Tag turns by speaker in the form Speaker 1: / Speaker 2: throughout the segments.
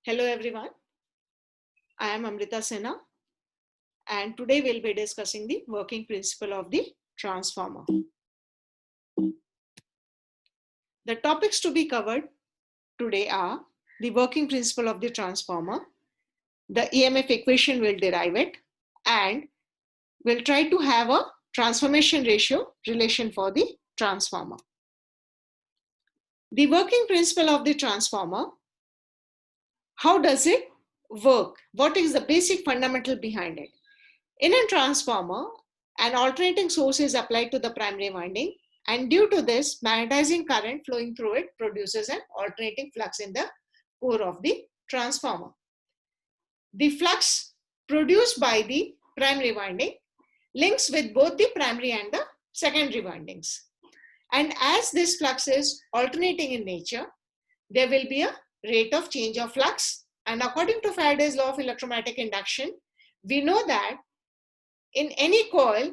Speaker 1: Hello everyone, I am Amrita Sinha and today we'll be discussing the working principle of the transformer. The topics to be covered today are the working principle of the transformer, the EMF equation will derive it, and we'll try to have a transformation ratio relation for the transformer. The working principle of the transformer, how does it work? What is the basic fundamental behind it? In a transformer, an alternating source is applied to the primary winding, and due to this, magnetizing current flowing through it produces an alternating flux in the core of the transformer. The flux produced by the primary winding links with both the primary and the secondary windings. And as this flux is alternating in nature, there will be a rate of change of flux. And according to Faraday's law of electromagnetic induction, we know that in any coil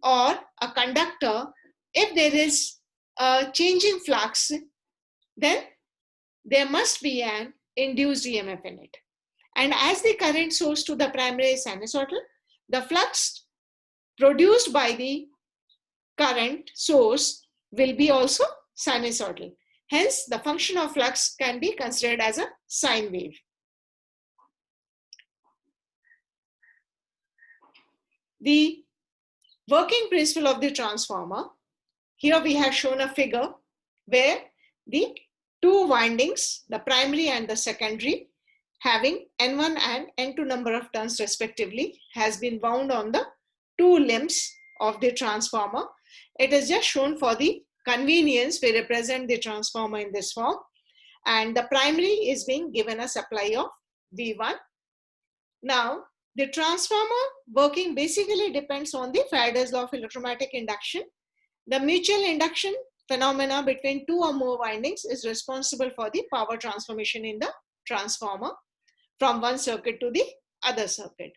Speaker 1: or a conductor, if there is a changing flux, then there must be an induced EMF in it. And as the current source to the primary is sinusoidal, the flux produced by the current source will be also sinusoidal. Hence, the function of flux can be considered as a sine wave. The working principle of the transformer, here we have shown a figure where the two windings, the primary and the secondary, having N1 and N2 number of turns respectively, has been wound on the two limbs of the transformer. It is just shown for the convenience. We represent the transformer in this form, and the primary is being given a supply of V1. Now, the transformer working basically depends on the Faraday's law of electromagnetic induction. The mutual induction phenomena between two or more windings is responsible for the power transformation in the transformer from one circuit to the other circuit.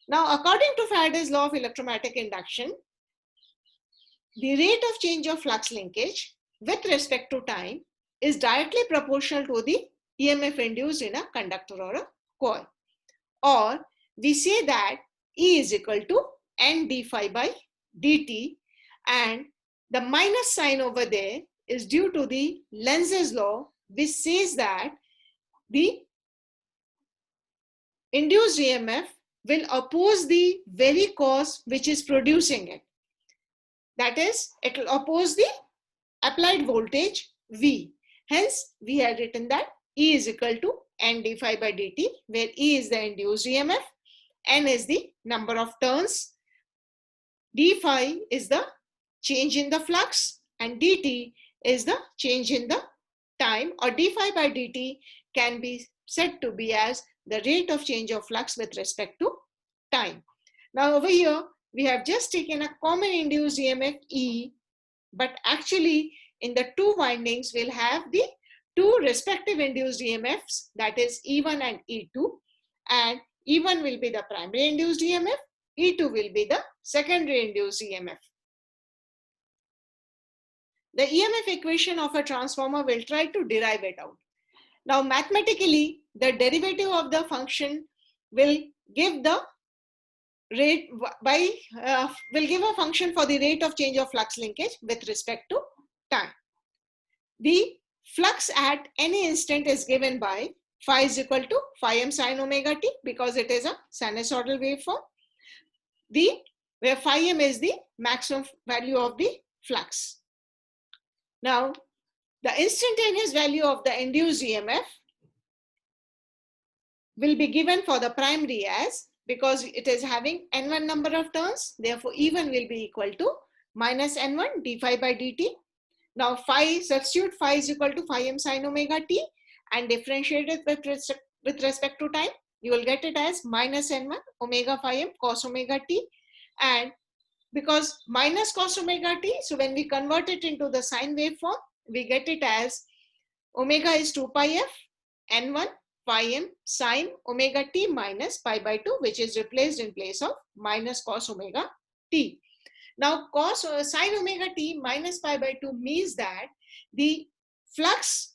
Speaker 1: Now, according to Faraday's law of electromagnetic induction, the rate of change of flux linkage with respect to time is directly proportional to the EMF induced in a conductor or a coil. Or we say that E is equal to N d phi by dt, and the minus sign over there is due to the Lenz's law, which says that the induced EMF will oppose the very cause which is producing it. That is, it will oppose the applied voltage V. Hence, we had written that E is equal to N d phi by dt, where E is the induced EMF, N is the number of turns, d phi is the change in the flux, and dt is the change in the time, or d phi by dt can be said to be as the rate of change of flux with respect to time. Now over here, we have just taken a common induced EMF E, but actually in the two windings, we'll have the two respective induced EMFs, that is E1 and E2, and E1 will be the primary induced EMF, E2 will be the secondary induced EMF. The EMF equation of a transformer will try to derive it out. Now mathematically, the derivative of the function will give the rate will give a function for the rate of change of flux linkage with respect to time. The flux at any instant is given by phi is equal to phi m sine omega t, because it is a sinusoidal waveform, where phi m is the maximum value of the flux. Now, the instantaneous value of the induced EMF will be given for the primary as, because it is having N1 number of turns, therefore E1 will be equal to minus N1 d phi by dt. Now phi, substitute phi is equal to phi m sine omega t and differentiate it with respect to time. You will get it as minus N1 omega phi m cos omega t, and because minus cos omega t, so when we convert it into the sine waveform, we get it as omega is 2 pi f N1 phi m sine omega t minus pi by 2, which is replaced in place of minus cos omega t. Now sine omega t minus pi by 2 means that the flux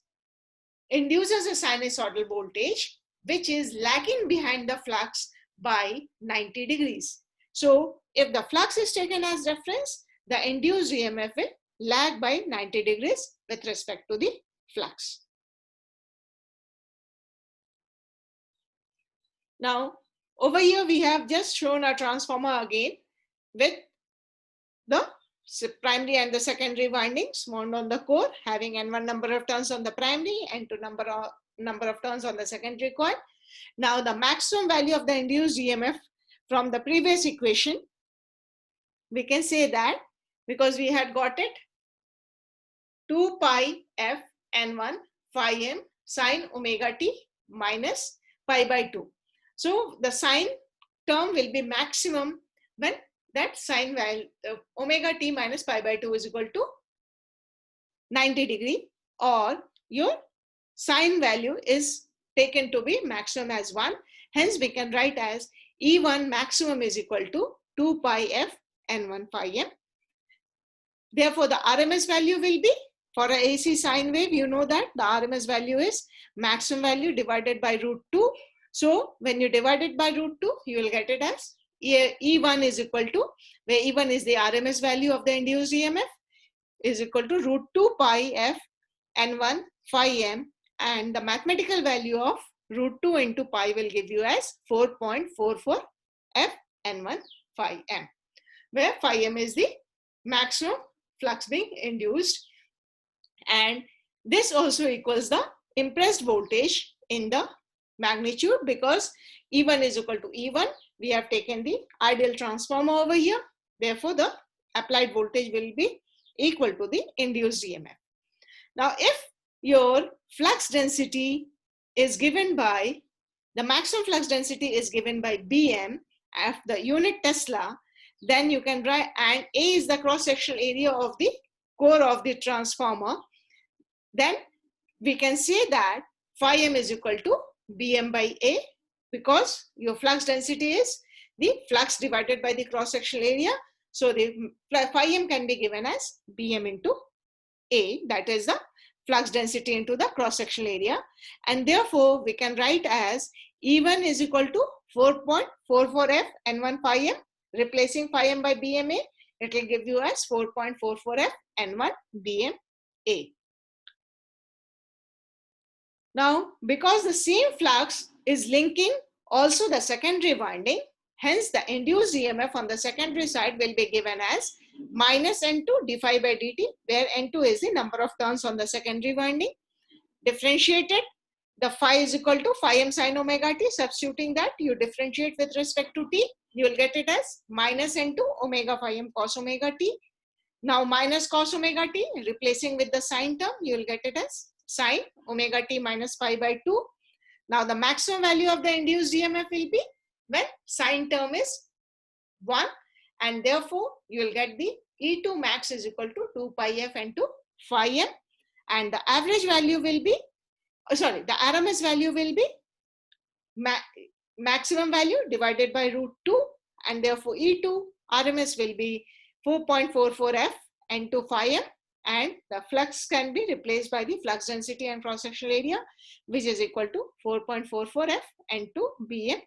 Speaker 1: induces a sinusoidal voltage which is lagging behind the flux by 90 degrees. So if the flux is taken as reference, the induced EMF will lag by 90 degrees with respect to the flux. Now, over here we have just shown a transformer again with the primary and the secondary windings wound on the core, having N1 number of turns on the primary and N2 number of turns on the secondary coil. Now the maximum value of the induced EMF from the previous equation, we can say that because we had got it 2 pi f n1 phi m sine omega t minus pi by 2. So the sine term will be maximum when that sine value omega t minus pi by 2 is equal to 90 degree, or your sine value is taken to be maximum as 1. Hence we can write as E1 maximum is equal to 2 pi f n1 phi m. Therefore the RMS value will be, for a AC sine wave, you know that the RMS value is maximum value divided by root 2. So when you divide it by root 2, you will get it as E1 is equal to, where E1 is the RMS value of the induced EMF, is equal to root 2 pi f n1 phi m, and the mathematical value of root 2 into pi will give you as 4.44 f n1 phi m, where phi m is the maximum flux being induced, and this also equals the impressed voltage in the magnitude, because E1 is equal to E1. We have taken the ideal transformer over here. Therefore, the applied voltage will be equal to the induced EMF. Now, if your flux density is given by, the maximum flux density is given by Bm of the unit Tesla, then you can write, and A is the cross-sectional area of the core of the transformer, then we can say that phi m is equal to Bm by A, because your flux density is the flux divided by the cross-sectional area. So the phi m can be given as Bm into A, that is the flux density into the cross-sectional area, and therefore we can write as E1 is equal to 4.44 f n1 phi m, replacing phi m by Bma, it will give you as 4.44 f n1 Bma. Now, because the same flux is linking also the secondary winding, hence the induced EMF on the secondary side will be given as minus N2 d phi by dt, where N2 is the number of turns on the secondary winding. Differentiated, the phi is equal to phi m sine omega t. Substituting that, you differentiate with respect to t, you will get it as minus N2 omega phi m cos omega t. Now minus cos omega t, replacing with the sine term, you will get it as sine omega t minus pi by 2. Now the maximum value of the induced EMF will be when sine term is 1, and therefore you will get the E2 max is equal to 2 pi f into phi m, and the average value will be, the RMS value will be maximum value divided by root 2, and therefore E2 RMS will be 4.44 f into phi m, and the flux can be replaced by the flux density and cross-sectional area, which is equal to 4.44 f into Bma.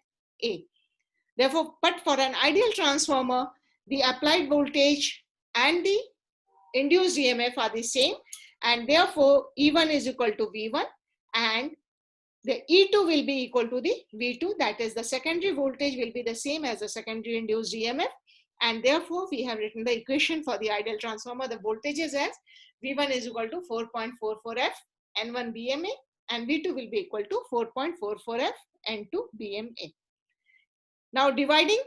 Speaker 1: Therefore, but for an ideal transformer, the applied voltage and the induced EMF are the same, and therefore E1 is equal to V1, and the E2 will be equal to the V2, that is the secondary voltage will be the same as the secondary induced EMF, and therefore we have written the equation for the ideal transformer, the voltages as V1 is equal to 4.44 f N1 Bma, and V2 will be equal to 4.44 f N2 Bma. Now dividing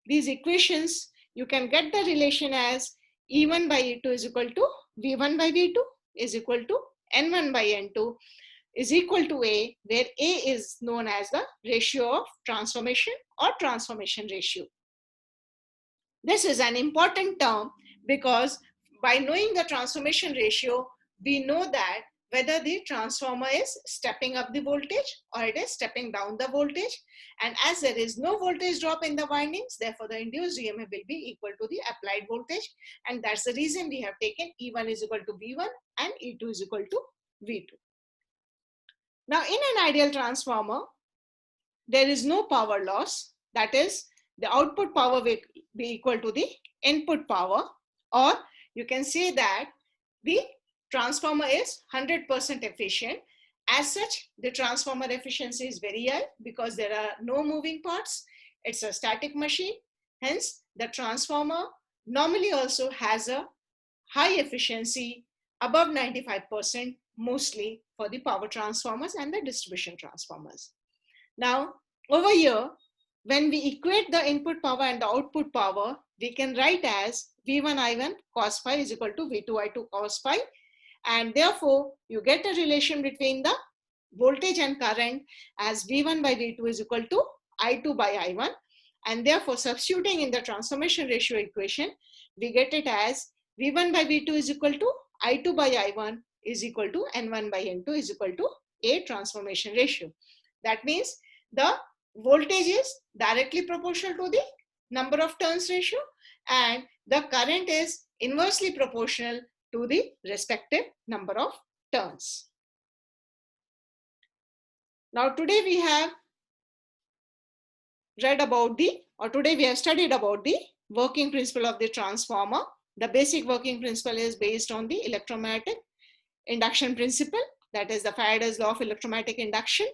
Speaker 1: these equations, you can get the relation as E1 by E2 is equal to V1 by V2 is equal to N1 by N2 is equal to A, where A is known as the ratio of transformation or transformation ratio. This is an important term because by knowing the transformation ratio, we know that whether the transformer is stepping up the voltage or it is stepping down the voltage. And as there is no voltage drop in the windings, therefore the induced EMF will be equal to the applied voltage. And that's the reason we have taken E1 is equal to V1 and E2 is equal to V2. Now, in an ideal transformer, there is no power loss. That is, the output power will be equal to the input power, or you can say that the transformer is 100% efficient. As such, the transformer efficiency is very high because there are no moving parts. It's a static machine. Hence, the transformer normally also has a high efficiency above 95%, mostly for the power transformers and the distribution transformers. Now, over here, when we equate the input power and the output power, we can write as V1 I1 cos phi is equal to V2 I2 cos phi. And therefore, you get a relation between the voltage and current as V1 by V2 is equal to I2 by I1. And therefore, substituting in the transformation ratio equation, we get it as V1 by V2 is equal to I2 by I1 is equal to N1 by N2 is equal to A transformation ratio. That means the voltage is directly proportional to the number of turns ratio and the current is inversely proportional to the respective number of turns. Now today we have studied about the working principle of the transformer. The basic working principle is based on the electromagnetic induction principle, that is the Faraday's law of electromagnetic induction,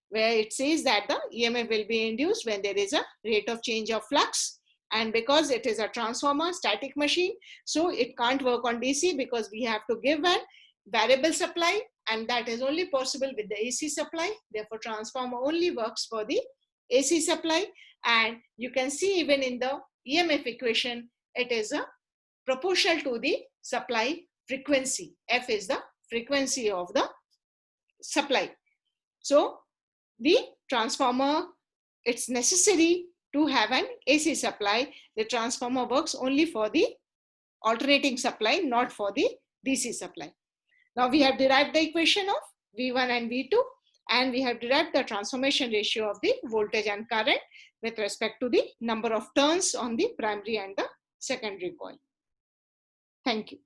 Speaker 1: where it says that the EMF will be induced when there is a rate of change of flux. And because it is a transformer, static machine, so it can't work on DC because we have to give a variable supply, and that is only possible with the AC supply. Therefore, transformer only works for the AC supply. And you can see even in the EMF equation, it is a proportional to the supply frequency. F is the frequency of the supply. So the transformer, it's necessary to have an AC supply. The transformer works only for the alternating supply, not for the DC supply. Now we have derived the equation of V1 and V2, and we have derived the transformation ratio of the voltage and current with respect to the number of turns on the primary and the secondary coil. Thank you.